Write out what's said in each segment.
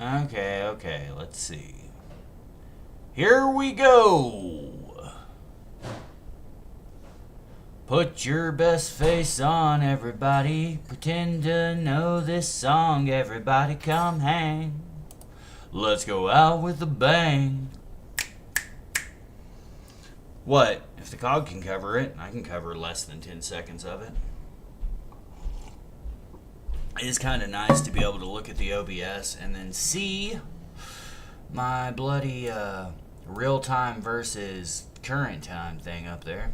Okay, let's see. Here we go! Put your best face on, everybody. Pretend to know this song, everybody come hang. Let's go out with a bang. What? If the cog can cover it, I can cover less than 10 seconds of it. It is kind of nice to be able to look at the OBS and then see my bloody real-time versus current time thing up there.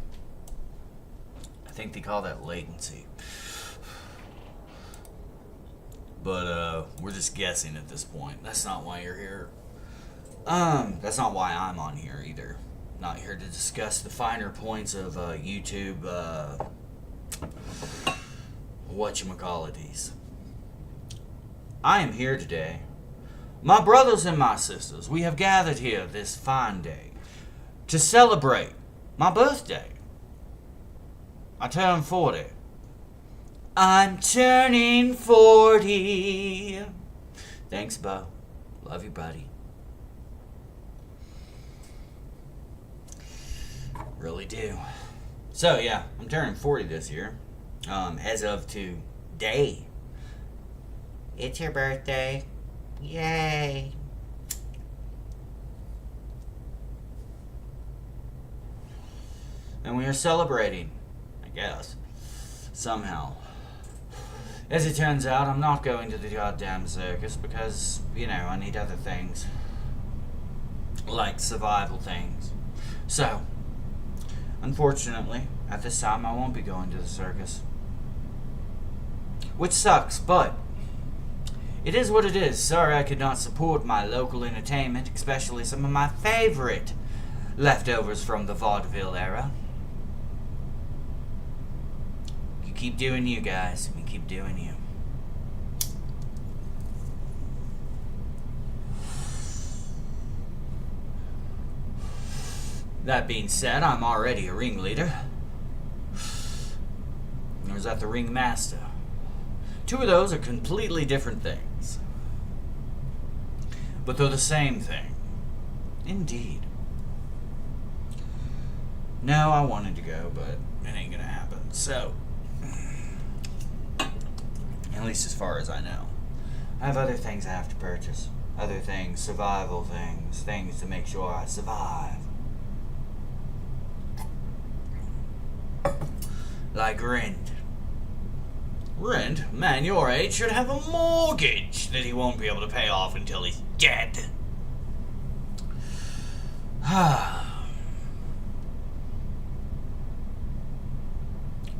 I think they call that latency. But we're just guessing at this point. That's not why you're here. That's not why I'm on here either. Not here to discuss the finer points of YouTube whatchamacallities. I am here today. My brothers and my sisters, we have gathered here this fine day to celebrate my birthday. I turn 40. I'm turning 40. Thanks, Bo. Love you, buddy. Really do. So, yeah, I'm turning 40 this year. As of today. It's your birthday. Yay. And we are celebrating, I guess, somehow. As it turns out, I'm not going to the goddamn circus because, I need other things. Like survival things. So, unfortunately, at this time I won't be going to the circus. Which sucks, but it is what it is. Sorry I could not support my local entertainment, especially some of my favorite leftovers from the vaudeville era. You keep doing you guys. You keep doing you. That being said, I'm already a ringleader. Or is that the ringmaster? Two of those are completely different things. But they're the same thing. Indeed. No, I wanted to go, but it ain't gonna happen. So, at least as far as I know. I have other things I have to purchase. Other things, survival things. Things to make sure I survive. Like rent. Rent? Man your age should have a mortgage that he won't be able to pay off until he's dead.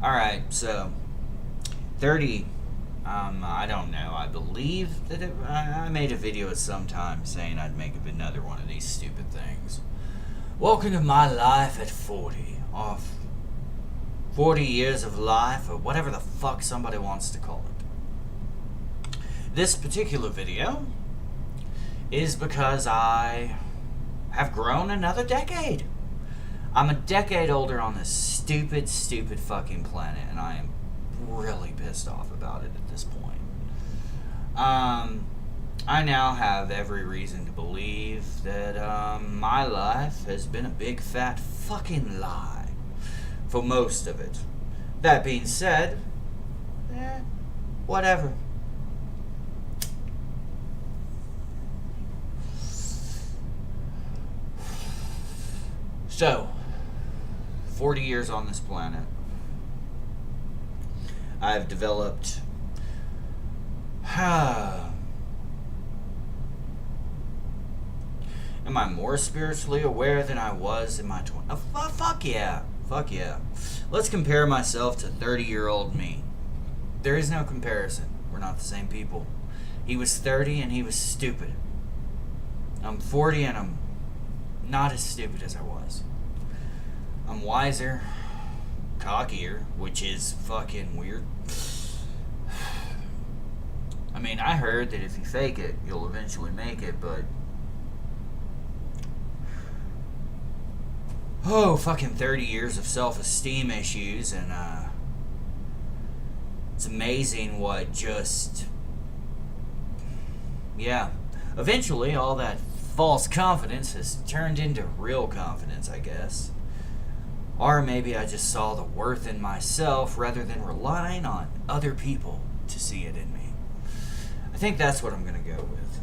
Alright, so 30, I don't know. I believe that I made a video at some time saying I'd make another one of these stupid things. Welcome to my life at 40. Off 40 years of life, or whatever the fuck somebody wants to call it. This particular video is because I have grown another decade. I'm a decade older on this stupid fucking planet, and I am really pissed off about it at this point. I now have every reason to believe that my life has been a big fat fucking lie. For most of it. That being said, whatever. So, 40 years on this planet. I've developed am I more spiritually aware than I was in my 20s? Oh, fuck yeah. Fuck yeah. Let's compare myself to 30-year-old me. There is no comparison. We're not the same people. He was 30 and he was stupid. I'm 40 and I'm not as stupid as I was. I'm wiser, cockier, which is fucking weird. I mean, I heard that if you fake it, you'll eventually make it, but fucking 30 years of self-esteem issues, and it's amazing what just, Eventually, all that false confidence has turned into real confidence, I guess. Or maybe I just saw the worth in myself rather than relying on other people to see it in me. I think that's what I'm going to go with.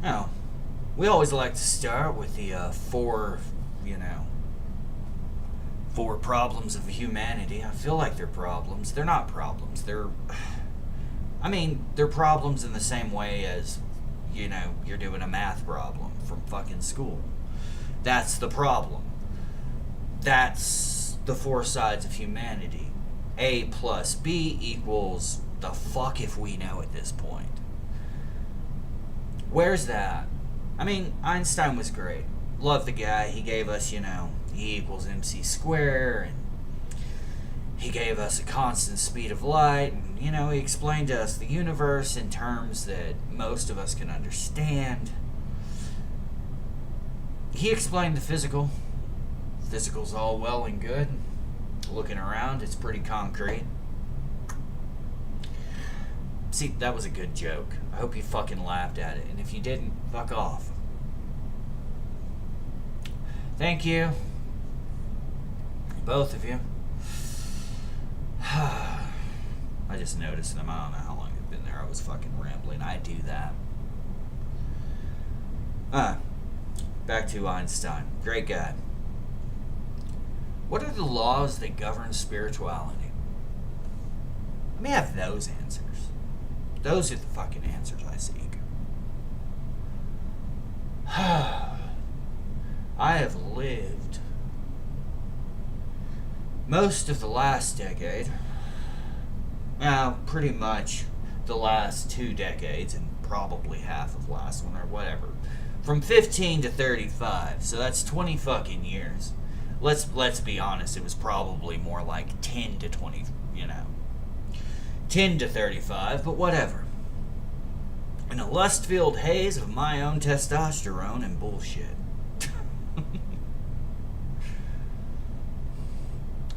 Now, we always like to start with the four problems of humanity. I feel like they're problems. They're not problems. They're problems in the same way as, you're doing a math problem from fucking school. That's the problem. That's the four sides of humanity. A plus B equals the fuck if we know at this point. Where's that? Einstein was great. Love the guy. He gave us, E equals MC squared, and he gave us a constant speed of light, and, he explained to us the universe in terms that most of us can understand. He explained the physical. Physical's all well and good. Looking around, it's pretty concrete. See, that was a good joke. I hope you fucking laughed at it, and if you didn't, fuck off. Thank you. Both of you. I just noticed them. I don't know how long they've been there. I was fucking rambling. I do that. Back to Einstein. Great guy. What are the laws that govern spirituality? Let me have those answers. Those are the fucking answers I seek. I have lived most of the last decade, pretty much the last 2 decades, and probably half of last one, or whatever, from 15 to 35, so that's 20 fucking years. Let's be honest, it was probably more like 10 to 20, 10 to 35, but whatever. In a lust-filled haze of my own testosterone and bullshit.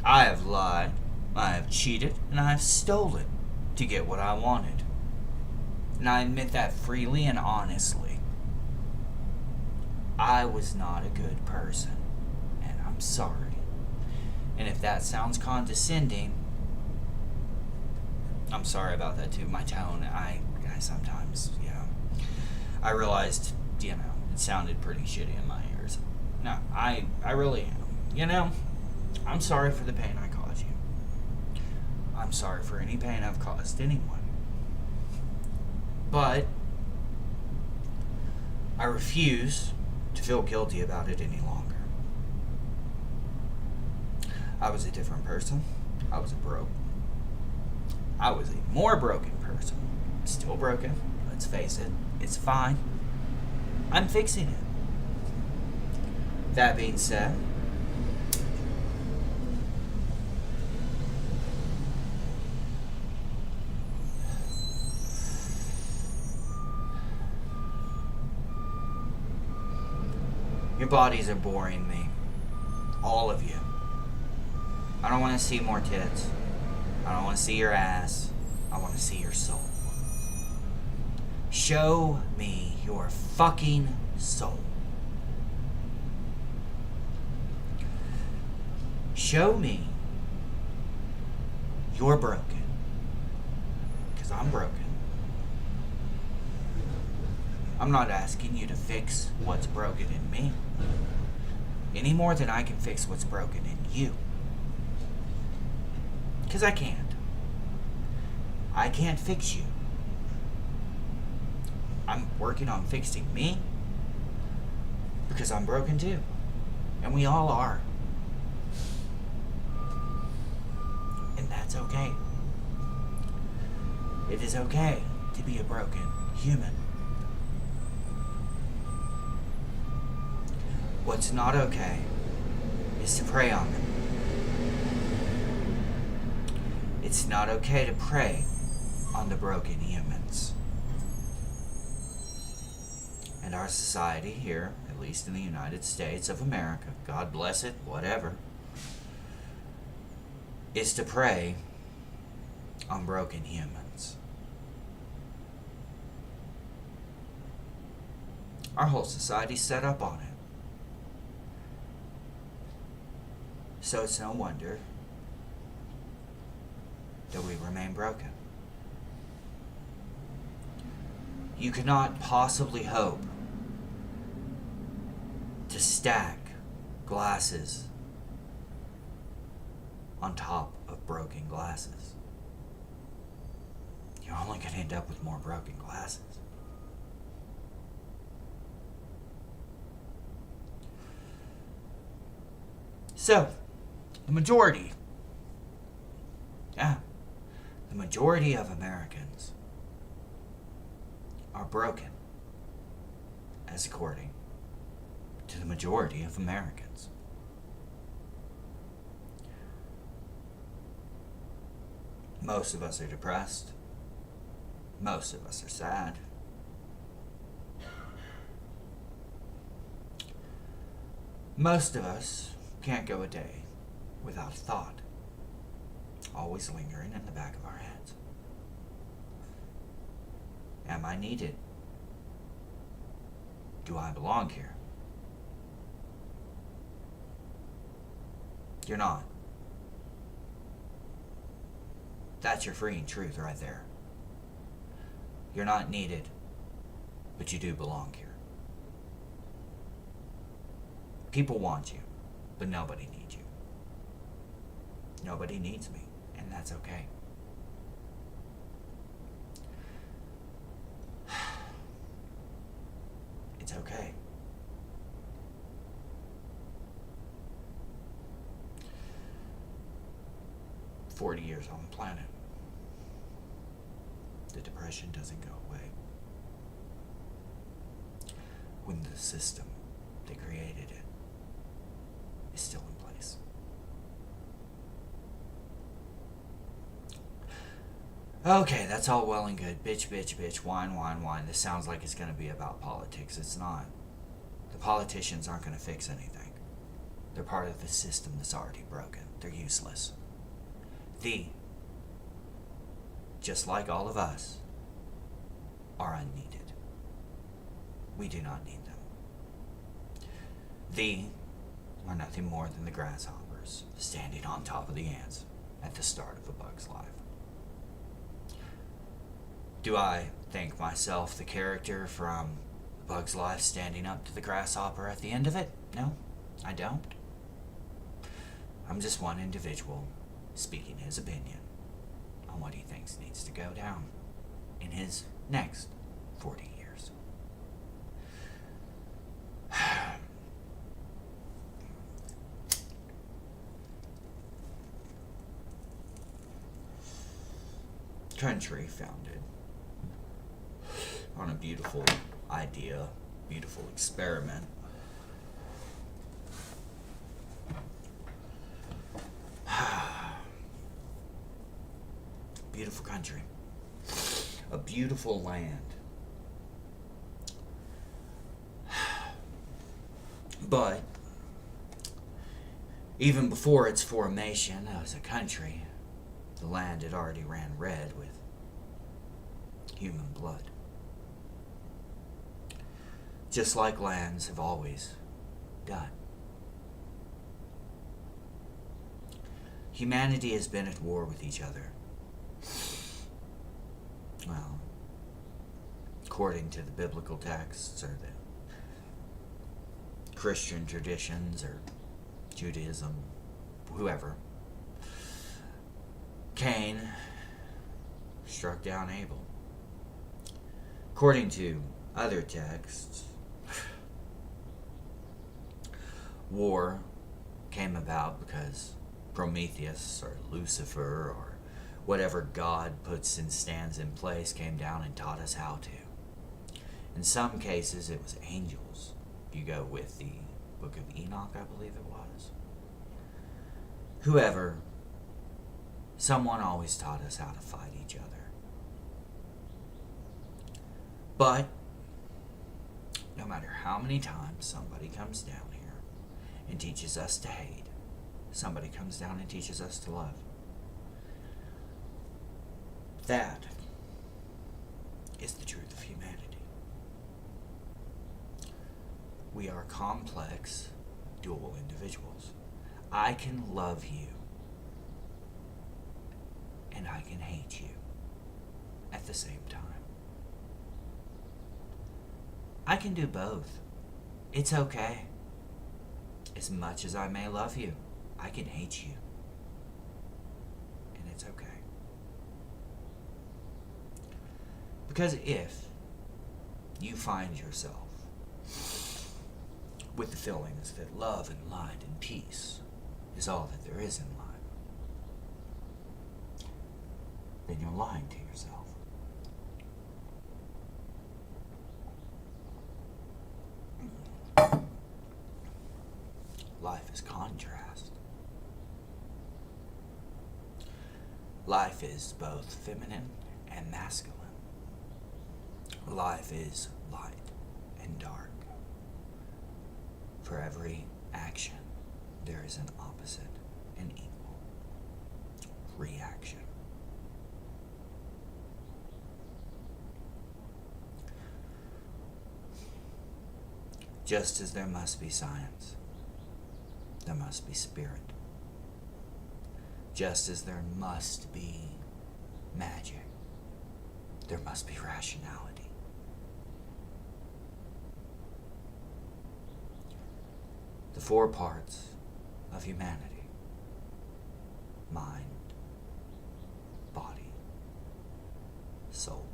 I have lied, I have cheated, and I have stolen to get what I wanted. And I admit that freely and honestly. I was not a good person, and I'm sorry. And if that sounds condescending, I'm sorry about that too. My tone, I sometimes, I realized, it sounded pretty shitty in my ears. No, I really am. I'm sorry for the pain I caused you. I'm sorry for any pain I've caused anyone. But I refuse to feel guilty about it any longer. I was a different person. I was I was a more broken person. Still broken. Let's face it. It's fine. I'm fixing it. That being said, your bodies are boring me. All of you. I don't want to see more tits. I don't want to see your ass. I want to see your soul. Show me your fucking soul. Show me you're broken. Because I'm broken. I'm not asking you to fix what's broken in me any more than I can fix what's broken in you. Because I can't. I can't fix you. I'm working on fixing me because I'm broken too. And we all are. And that's okay. It is okay to be a broken human. What's not okay is to prey on them. It's not okay to prey on the broken humans. And our society here, at least in the United States of America, God bless it, whatever, is to prey on broken humans. Our whole society's set up on it. So it's no wonder that we remain broken. You cannot possibly hope to stack glasses on top of broken glasses. You're only going to end up with more broken glasses. So, the majority of Americans are broken, as according to the majority of Americans. Most of us are depressed. Most of us are sad. Most of us can't go a day without a thought always lingering in the back of our heads. Am I needed? Do I belong here? You're not. That's your freeing truth right there. You're not needed, but you do belong here. People want you, but nobody needs you. Nobody needs me, and that's okay. It's okay. For 40 years on the planet, the depression doesn't go away. When the system that created it is still in place. Okay, that's all well and good. Bitch, bitch, bitch, whine, whine, whine. This sounds like it's going to be about politics. It's not. The politicians aren't going to fix anything. They're part of the system that's already broken. They're useless. Just like all of us, are unneeded. We do not need them. Are nothing more than the grasshoppers standing on top of the ants at the start of a bug's life. Do I think myself the character from A Bug's Life standing up to the grasshopper at the end of it? No, I don't. I'm just one individual speaking his opinion on what he thinks needs to go down in his next 40 years. Country founded on a beautiful idea, beautiful experiment. Beautiful country. A beautiful land. But even before its formation as a country, the land had already ran red with human blood. Just like lands have always done. Humanity has been at war with each other. Well, according to the biblical texts or the Christian traditions or Judaism, whoever, Cain struck down Abel. According to other texts, war came about because Prometheus or Lucifer or whatever God puts and stands in place came down and taught us how to. In some cases, it was angels. You go with the Book of Enoch, I believe it was. Whoever, someone always taught us how to fight each other. But no matter how many times somebody comes down here and teaches us to hate, somebody comes down and teaches us to love. That is the truth of humanity. We are complex, dual individuals. I can love you, and I can hate you at the same time. I can do both. It's okay. As much as I may love you, I can hate you. And it's okay. Because if you find yourself with the feelings that love and light and peace is all that there is in life, then you're lying to yourself. Life is contrast. Life is both feminine and masculine. Life is light and dark. For every action, there is an opposite and equal reaction. Just as there must be science, there must be spirit. Just as there must be magic, there must be rationality. The four parts of humanity: mind, body, soul.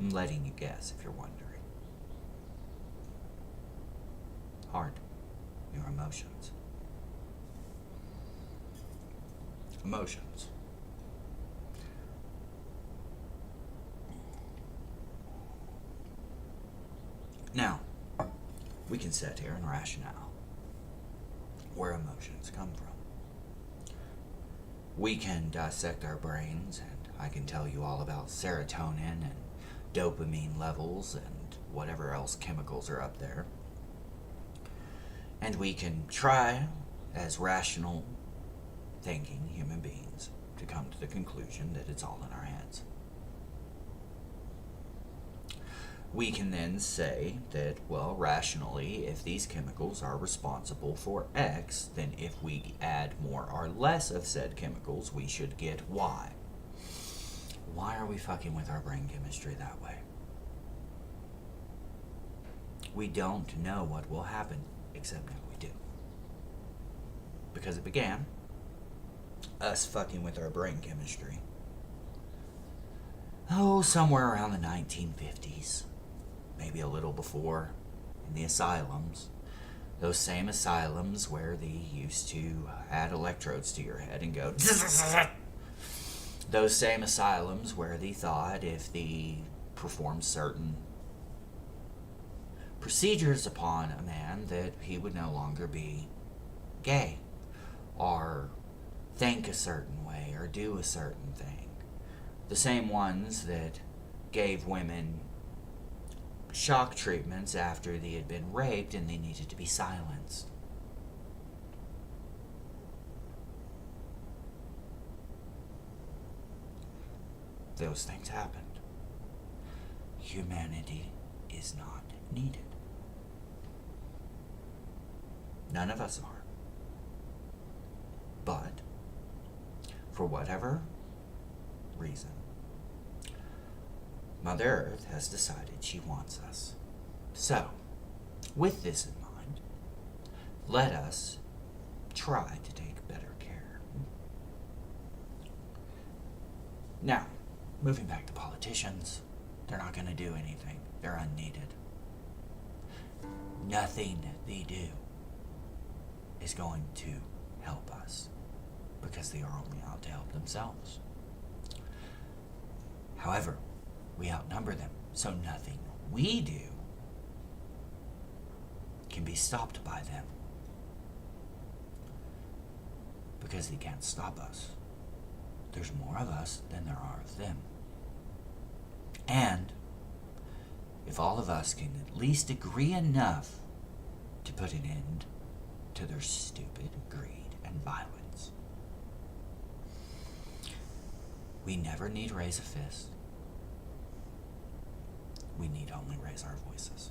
I'm letting you guess if you're wondering. Heart, your emotions. Emotions. Now, we can sit here and rationale where emotions come from. We can dissect our brains, and I can tell you all about serotonin and dopamine levels and whatever else chemicals are up there. And we can try, as rational thinking human beings, to come to the conclusion that it's all in our heads. We can then say that, well, rationally, if these chemicals are responsible for X, then if we add more or less of said chemicals, we should get Y. Why are we fucking with our brain chemistry that way? We don't know what will happen, except now we do. Because it began us fucking with our brain chemistry. Oh, somewhere around the 1950s. Maybe a little before, in the asylums. Those same asylums where they used to add electrodes to your head and go those same asylums where they thought if they performed certain procedures upon a man that he would no longer be gay, or think a certain way, or do a certain thing. The same ones that gave women shock treatments after they had been raped and they needed to be silenced. Those things happened. Humanity is not needed. None of us are. But, for whatever reason, Mother Earth has decided she wants us. So, with this in mind, let us try to take better care. Now, moving back to politicians, they're not going to do anything. They're unneeded. Nothing they do is going to help us, because they are only out to help themselves. However, we outnumber them, so nothing we do can be stopped by them, because they can't stop us. There's more of us than there are of them. And if all of us can at least agree enough to put an end to their stupid greed and violence. We never need raise a fist. We need only raise our voices.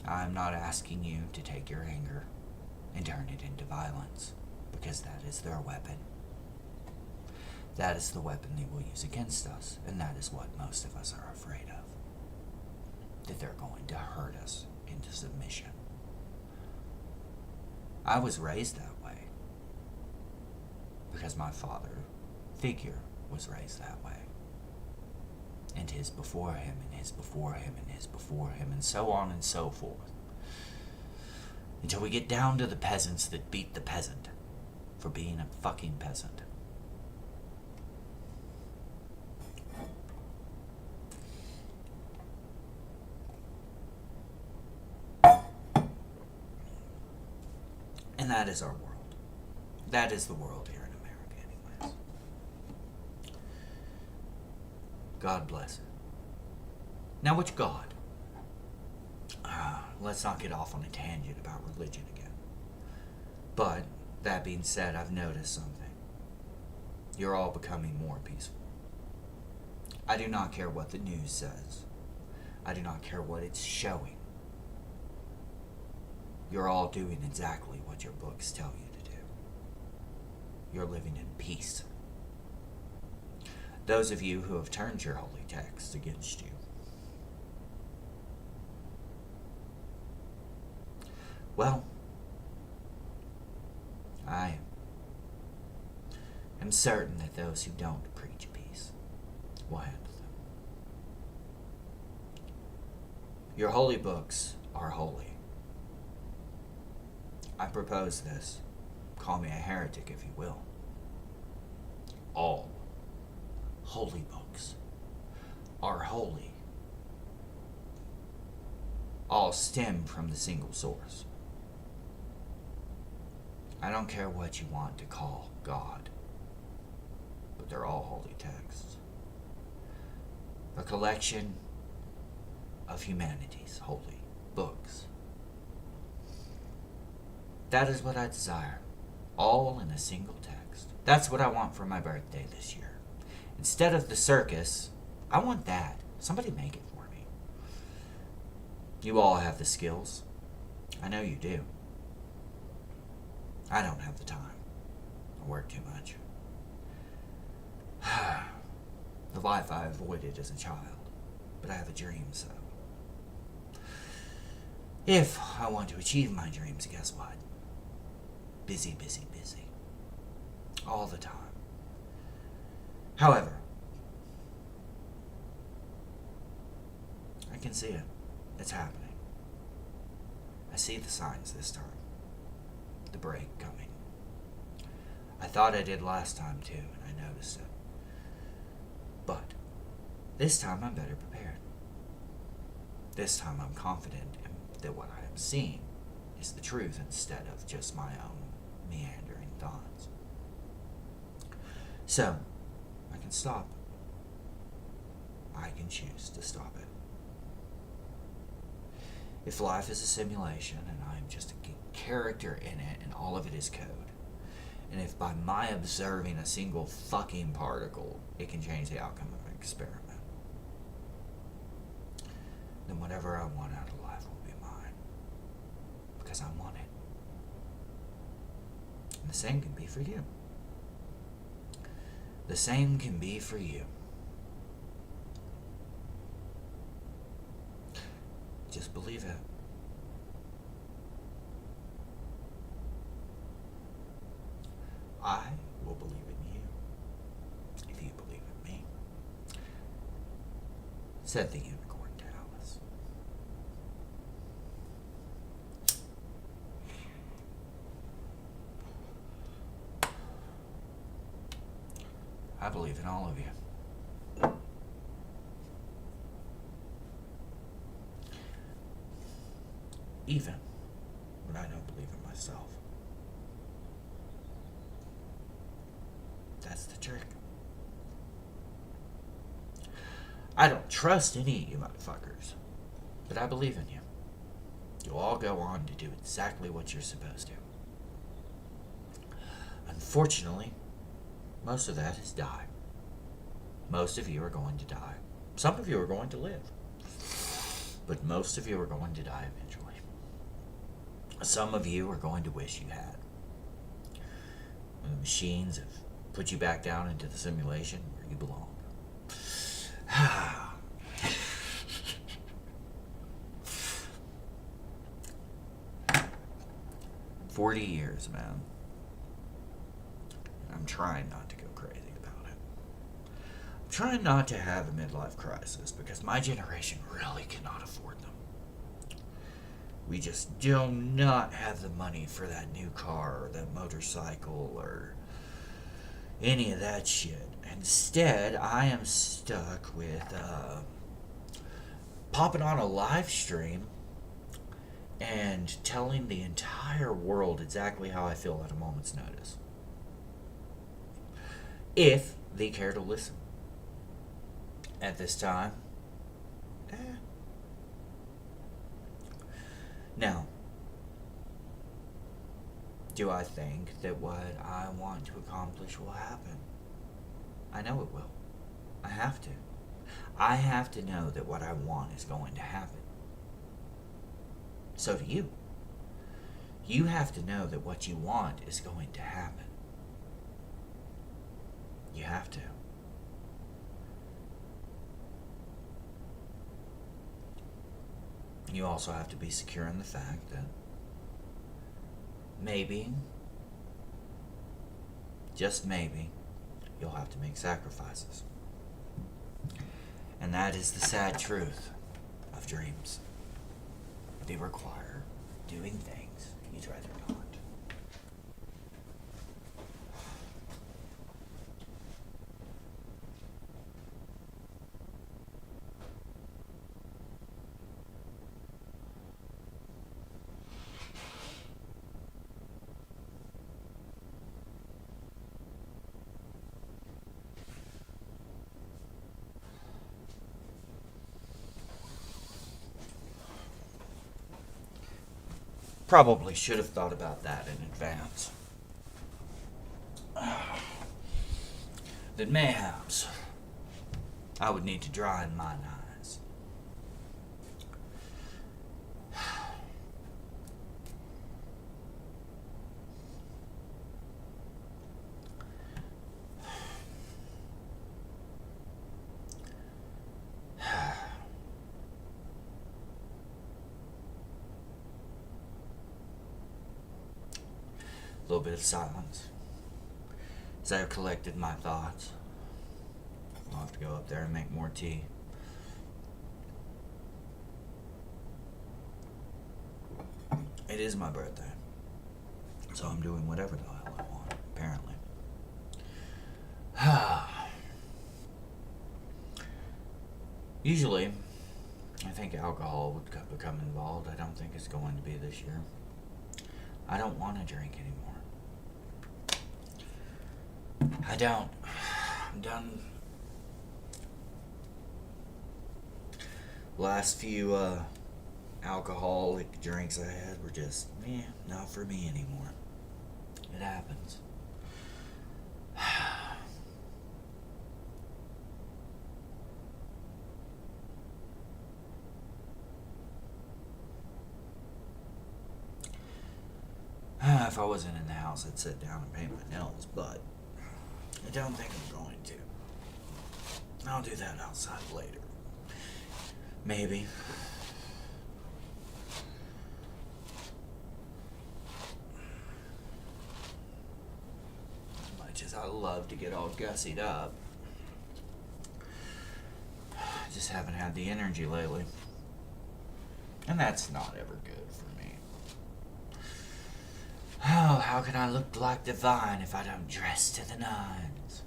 I'm not asking you to take your anger and turn it into violence, because that is their weapon. That is the weapon they will use against us, and that is what most of us are afraid of. That they're going to hurt us into submission. I was raised that way because my father figure was raised that way. And his before him, and his before him, and his before him, and so on and so forth. Until we get down to the peasants that beat the peasant for being a fucking peasant. And that is our world. That is the world here in America, anyways. God bless it. Now, which God? Let's not get off on a tangent about religion again. But, that being said, I've noticed something. You're all becoming more peaceful. I do not care what the news says. I do not care what it's showing. You're all doing exactly what your books tell you to do. You're living in peace. Those of you who have turned your holy text against you. Well, I am certain that those who don't preach peace will handle them. Your holy books are holy. I propose this. Call me a heretic if you will. All holy books are holy. All stem from the single source. I don't care what you want to call God, but they're all holy texts. A collection of humanity's holy books. That is what I desire, all in a single text. That's what I want for my birthday this year. Instead of the circus, I want that. Somebody make it for me. You all have the skills. I know you do. I don't have the time. I work too much. The life I avoided as a child. But I have a dream, so. If I want to achieve my dreams, guess what? Busy, busy, busy. All the time. However, I can see it. It's happening. I see the signs this time. The break coming. I thought I did last time too, and I noticed it. But this time I'm better prepared. This time I'm confident that what I am seeing is the truth instead of just my own meandering thoughts. So, I can stop it. I can choose to stop it. If life is a simulation and I am just a character in it and all of it is code, and if by my observing a single fucking particle it can change the outcome of an experiment, then whatever I want out of life will be mine. Because I want it. And the same can be for you. The same can be for you. Just believe it. I will believe in you if you believe in me, said the unicorn to Alice. I believe in all of you. Even when I don't believe in myself. That's the trick. I don't trust any of you motherfuckers. But I believe in you. You'll all go on to do exactly what you're supposed to. Unfortunately, most of that is die. Most of you are going to die. Some of you are going to live. But most of you are going to die eventually. Some of you are going to wish you had. When the machines have put you back down into the simulation where you belong. 40 years, man. I'm trying not to go crazy about it. I'm trying not to have a midlife crisis because my generation really cannot afford them. We just do not have the money for that new car or that motorcycle or any of that shit. Instead, I am stuck with popping on a live stream and telling the entire world exactly how I feel at a moment's notice. If they care to listen. At this time, Now, do I think that what I want to accomplish will happen? I know it will. I have to. I have to know that what I want is going to happen. So do you. You have to know that what you want is going to happen. You have to. You also have to be secure in the fact that maybe, just maybe, you'll have to make sacrifices. And that is the sad truth of dreams. They require doing things you'd rather not. Probably should have thought about that in advance. That mayhaps I would need to draw in mine eyes. A little bit of silence as I collected my thoughts. I'll have to go up there and make more tea. It is my birthday, so I'm doing whatever the hell I want, apparently. Usually, I think alcohol would become involved. I don't think it's going to be this year. I don't want to drink anymore. I don't. I'm done. Last few alcoholic drinks I had were just, not for me anymore. It happens. If I wasn't in the house, I'd sit down and paint my nails, but I don't think I'm going to. I'll do that outside later. Maybe. As much as I love to get all gussied up, I just haven't had the energy lately. And that's not ever good for me. Oh, how can I look like divine if I don't dress to the nines?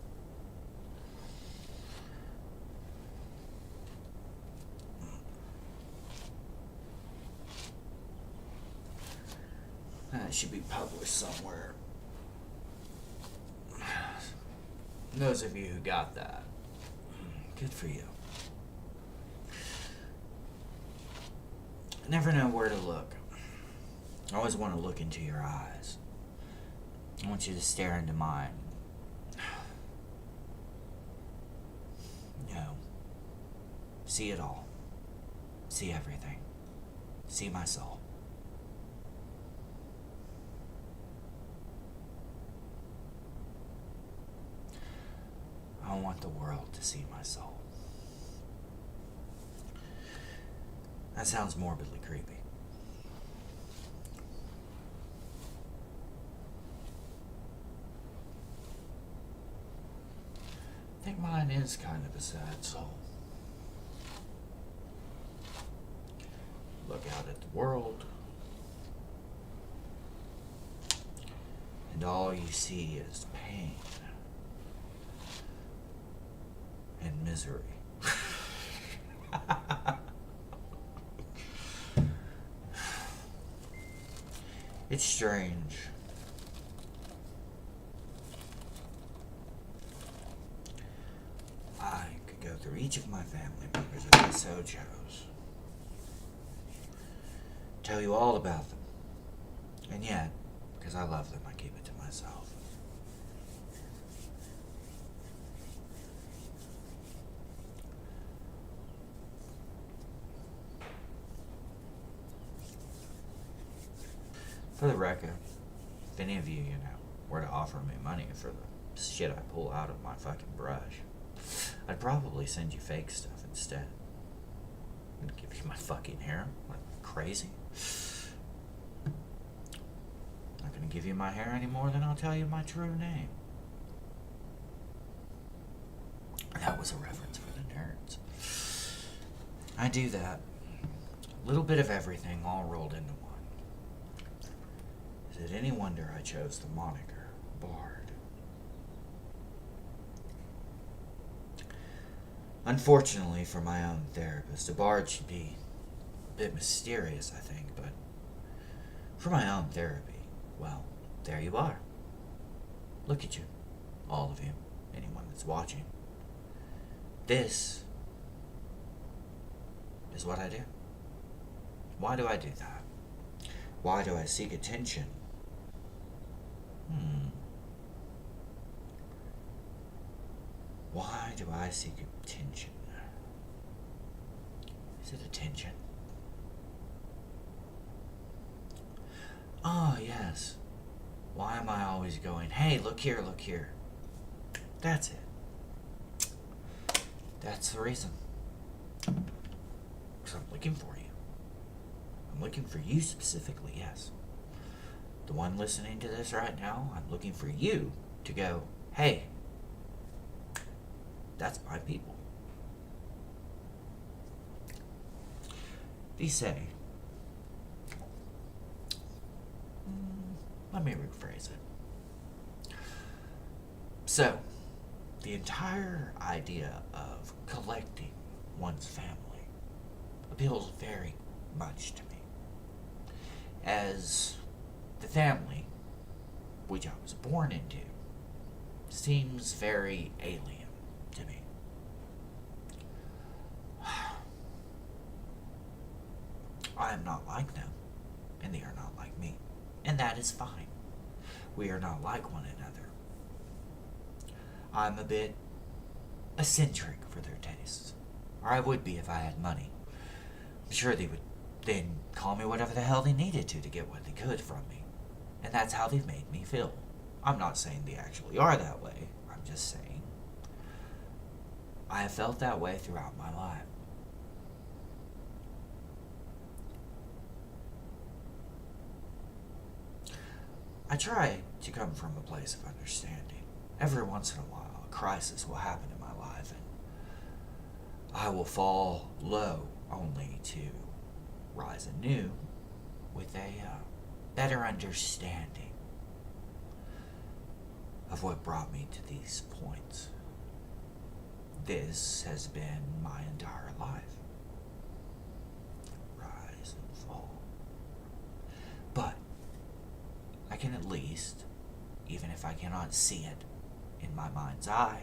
That should be published somewhere. Those of you who got that, good for you. I never know where to look. I always want to look into your eyes. I want you to stare into mine. No. See it all. See everything. See my soul. I want the world to see my soul. That sounds morbidly creepy. I think mine is kind of a sad soul. Look out at the world, and all you see is pain and misery. It's strange. I could go through each of my family members if I so chose. Tell you all about them. And yet, because I love them, I keep it to myself. For the record, if any of you, were to offer me money for the shit I pull out of my fucking brush, I'd probably send you fake stuff instead. I'd give you my fucking hair. Like crazy. Not gonna give you my hair any more than I'll tell you my true name. That was a reference for the nerds. I do that. A little bit of everything all rolled into one. Is it any wonder I chose the moniker Bard? Unfortunately for my own therapist, a bard should be a bit mysterious, I think, but for my own therapy, well, there you are. Look at you, all of you, anyone that's watching. This is what I do. Why do I do that? Why do I seek attention? Why do I seek attention? Is it attention? Oh, yes. Why am I always going, hey, look here, look here? That's it. That's the reason. Because I'm looking for you. I'm looking for you specifically, yes. The one listening to this right now, I'm looking for you to go, hey, that's my people. They say, let me rephrase it. So, the entire idea of collecting one's family appeals very much to me. As the family, which I was born into, seems very alien to me. I am not like them, and they are not like me, and that is fine. We are not like one another. I'm a bit eccentric for their tastes, or I would be if I had money. I'm sure they would then call me whatever the hell they needed to get what they could from me. And that's how they've made me feel. I'm not saying they actually are that way. I'm just saying I have felt that way throughout my life. I try to come from a place of understanding. Every once in a while, a crisis will happen in my life, and I will fall low only to rise anew with a better understanding of what brought me to these points. This has been my entire life. Rise and fall. But I can at least, even if I cannot see it in my mind's eye,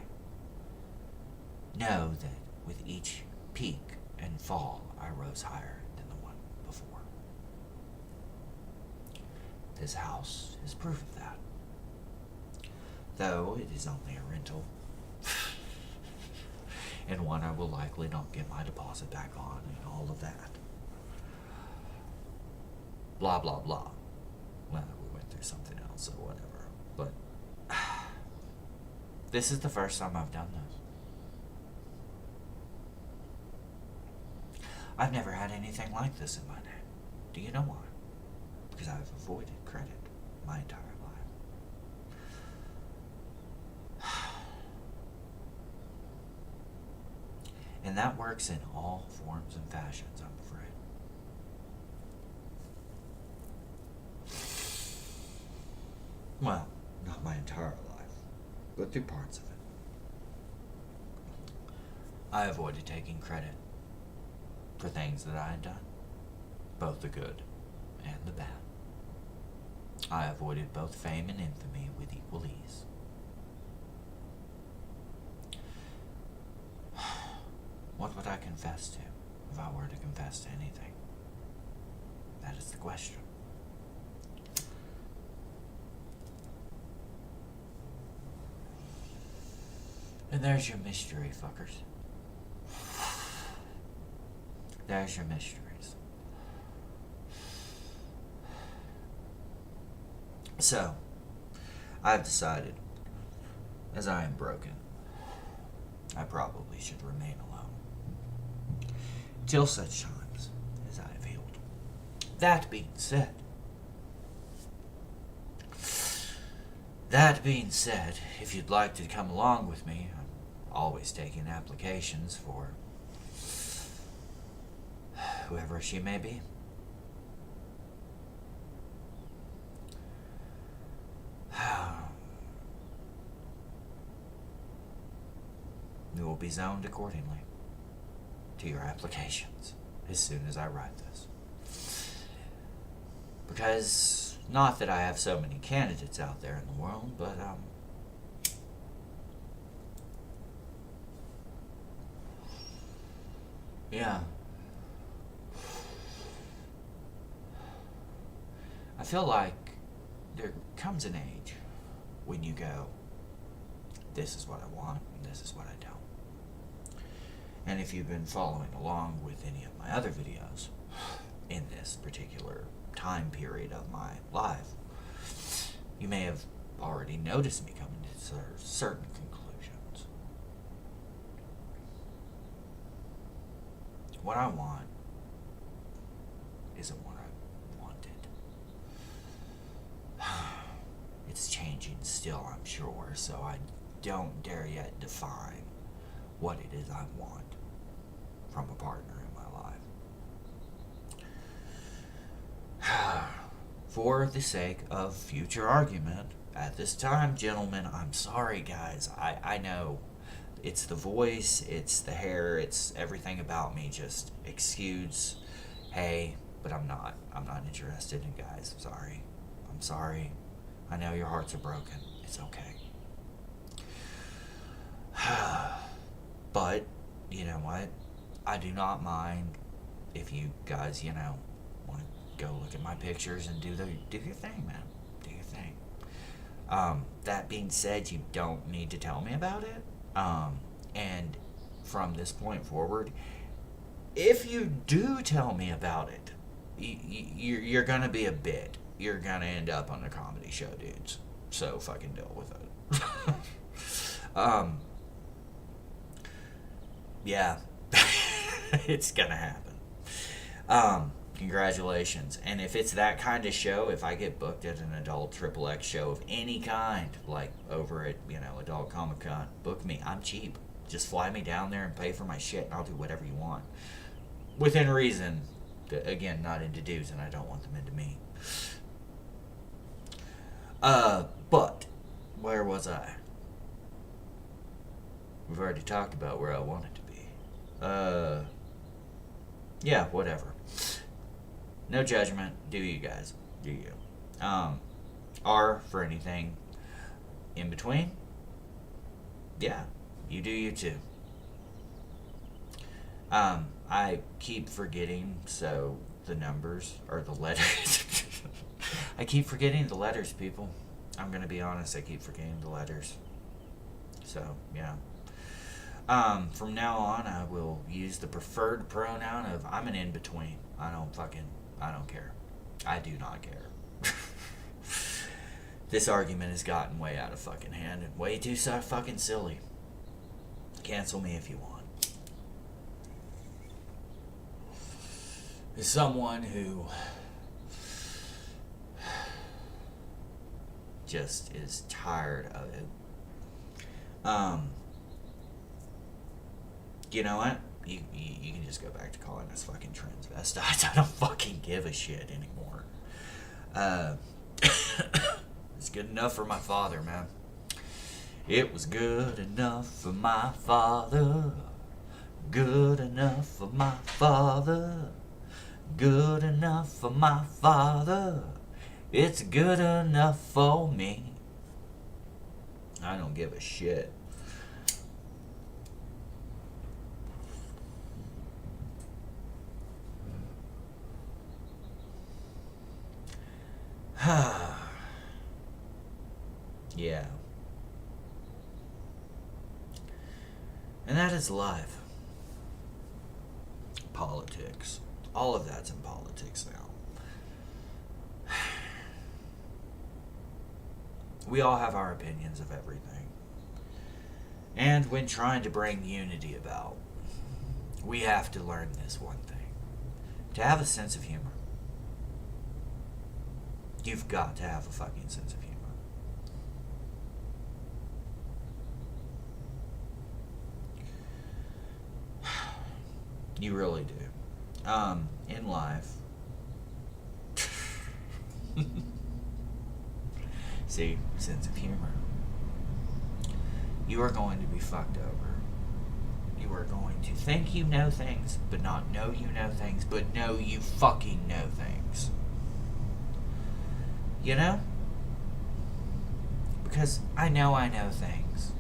know that with each peak and fall, I rose higher than the one before. This house is proof of that. Though it is only a rental. And one I will likely not get my deposit back on and all of that. Blah, blah, blah. Well, we went through something else or whatever. But this is the first time I've done this. I've never had anything like this in my name. Do you know why? Because I've avoided credit my entire life. And that works in all forms and fashions, I'm afraid. Well, not my entire life, but through parts of it. I avoided taking credit for things that I had done, both the good and the bad. I avoided both fame and infamy with equal ease. What would I confess to if I were to confess to anything? That is the question. And there's your mystery, fuckers. There's your mysteries. So, I've decided, as I am broken, I probably should remain alone. Till such times as I have healed. That being said, if you'd like to come along with me, I'm always taking applications for whoever she may be. You will be zoned accordingly to your applications as soon as I write this. Because, not that I have so many candidates out there in the world, but, yeah. I feel like there comes an age when you go, this is what I want, and this is what I don't. And if you've been following along with any of my other videos in this particular time period of my life, you may have already noticed me coming to certain conclusions. What I want isn't what I wanted. It's changing still, I'm sure, so I don't dare yet define what it is I want from a partner in my life. For the sake of future argument, at this time, gentlemen, I'm sorry, guys. I know it's the voice, it's the hair, it's everything about me. Just excuse, hey, but I'm not interested in guys. I'm sorry. I know your hearts are broken. It's okay. But, you know what? I do not mind if you guys, want to go look at my pictures and do your thing, man. Do your thing. That being said, you don't need to tell me about it. And from this point forward, if you do tell me about it, you're gonna be a bit. You're gonna end up on a comedy show, dudes. So fucking deal with it. Yeah. It's gonna happen. Congratulations. And if it's that kind of show, if I get booked at an adult XXX show of any kind, like over at, Adult Comic Con, book me. I'm cheap. Just fly me down there and pay for my shit, and I'll do whatever you want. Within reason. Again, not into dudes, and I don't want them into me. But, where was I? We've already talked about where I wanted to be. Yeah, whatever. No judgment. Do you guys. Do you. R for anything in between. Yeah, you do you too. I keep forgetting, so the numbers, or the letters. I keep forgetting the letters, people. I'm gonna be honest, I keep forgetting the letters. So, yeah. From now on, I will use the preferred pronoun of I'm an in-between. I don't care. I do not care. This argument has gotten way out of fucking hand and way too fucking silly. Cancel me if you want. As someone who just is tired of it. You know what? You can just go back to calling us fucking transvestites. I don't fucking give a shit anymore. It's good enough for my father, man. It was good enough for my father. Good enough for my father. Good enough for my father. It's good enough for me. I don't give a shit. Yeah. And that is life. Politics. All of that's in politics now. We all have our opinions of everything. And when trying to bring unity about, we have to learn this one thing. To have a sense of humor. You've got to have a fucking sense of humor. You really do. In life. See, sense of humor. You are going to be fucked over. You are going to think you know things, but not know you know things, but know you fucking know things. You know? Because I know things.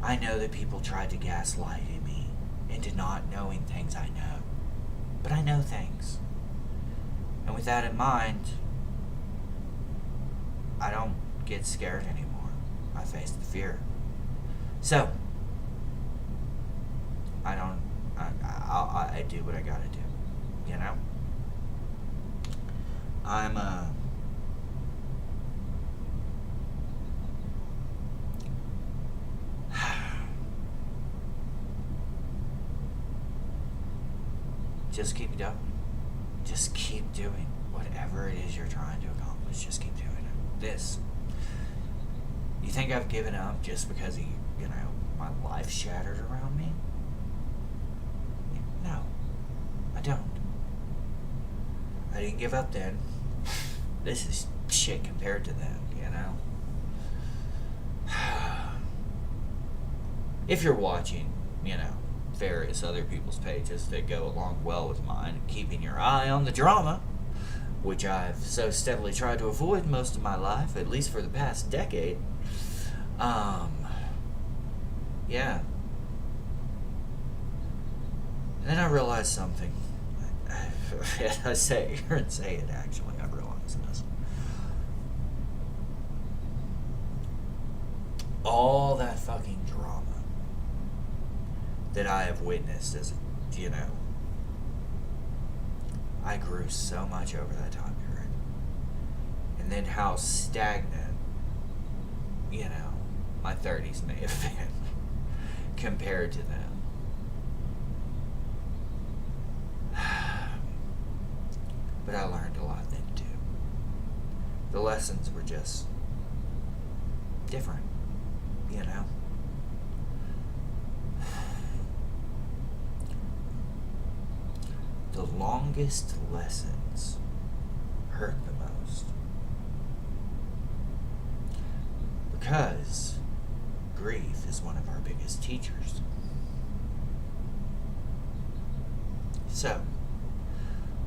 I know that people tried to gaslight me into not knowing things I know. But I know things. And with that in mind, I don't get scared anymore. I face the fear. So, I do what I gotta do. You know? I'm, just keep going. Just keep doing whatever it is you're trying to accomplish. Just keep doing it. This. You think I've given up just because my life shattered around me? No. I don't. I didn't give up then. This is shit compared to then, you know? If you're watching, various other people's pages that go along well with mine, keeping your eye on the drama, which I've so steadily tried to avoid most of my life, at least for the past decade. Yeah. And then I realized something. I say it actually. I realized this. All that fucking drama that I have witnessed as, I grew so much over that time period. And then how stagnant, my 30s may have been compared to them. But I learned a lot then too. The lessons were just different, The longest lessons hurt the most. Because grief is one of our biggest teachers. So,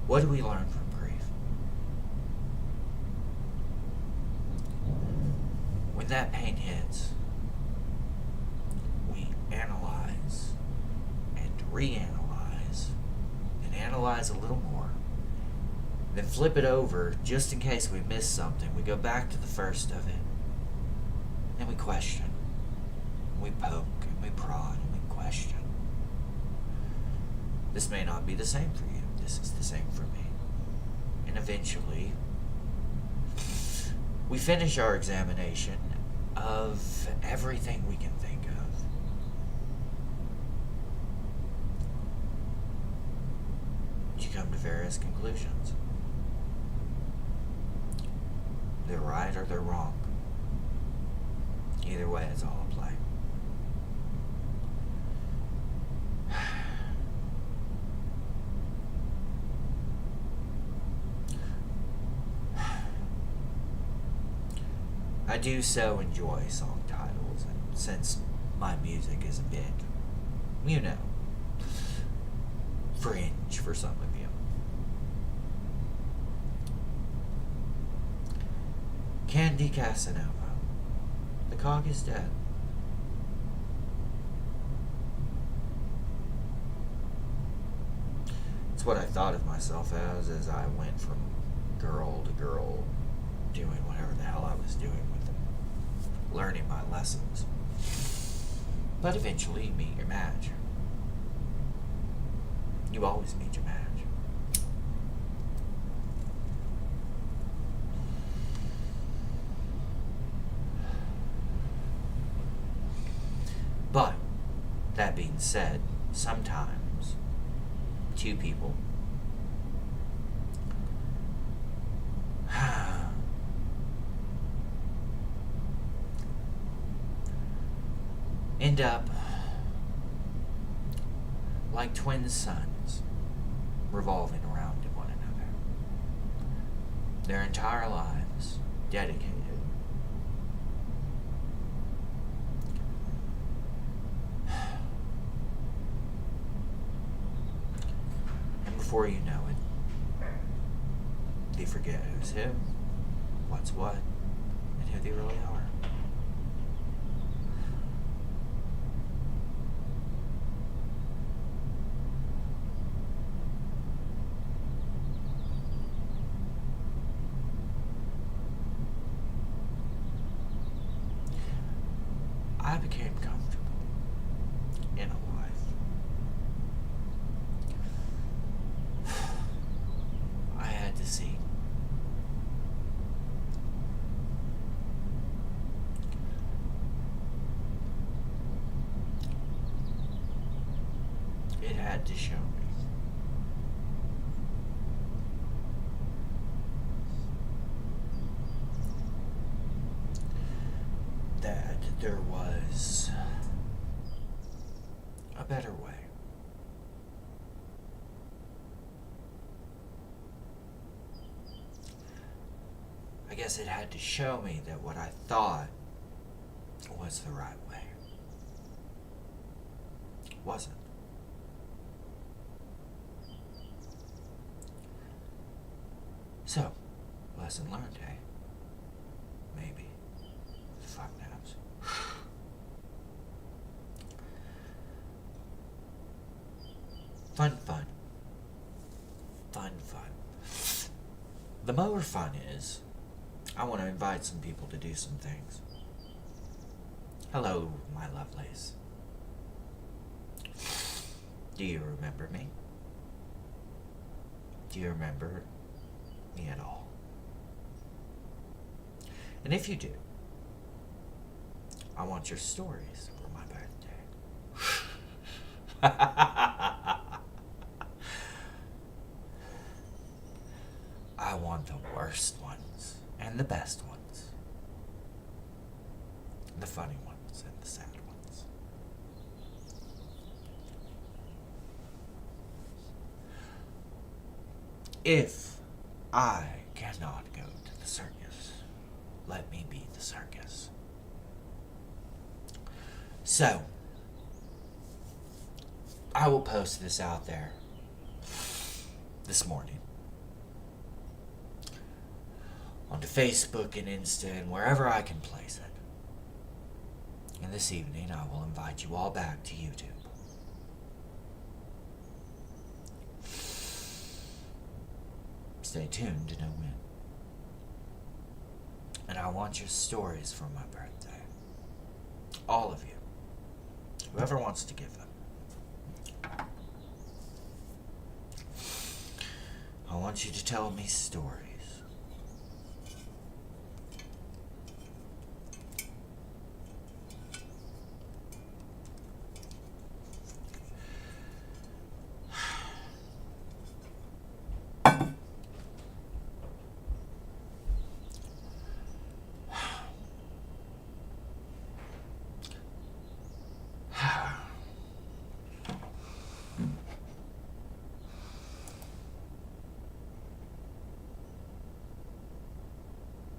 what do we learn from grief? When that pain hits, we analyze and reanalyze and analyze a little more, then flip it over just in case we miss something. We go back to the first of it. And we question. We poke and we prod and we question. This may not be the same for you. This is the same for me. And eventually, we finish our examination of everything we can think of. You come to various conclusions. They're right or they're wrong. Either way, it's all a play. I do so enjoy song titles, and since my music is a bit, fringe for some of you. Candy Casanova. The cog is dead. It's what I thought of myself as I went from girl to girl, doing whatever the hell I was doing with them, learning my lessons. But eventually you meet your match. You always meet your match. But, that being said, sometimes two people end up like twin suns, revolving around one another. Their entire lives dedicated and before you know it, they forget who's who, what's what, and who they really are. I became comfortable in a life. I had to see. It had to show me. That there was a better way. I guess it had to show me that what I thought was the right way wasn't. So, lesson learned, eh? Maybe. Fuck knows. Fun. The more fun is, I want to invite some people to do some things. Hello, my lovelies. Do you remember me? Do you remember me at all? And if you do, I want your stories for my birthday. I want the worst ones and the best ones. The funny ones and the sad ones. If I cannot go to the circus, let me be the circus. So, I will post this out there this morning onto Facebook and Insta and wherever I can place it. And this evening I will invite you all back to YouTube. Stay tuned to know when. And I want your stories for my birthday. All of you. Whoever wants to give them. I want you to tell me stories.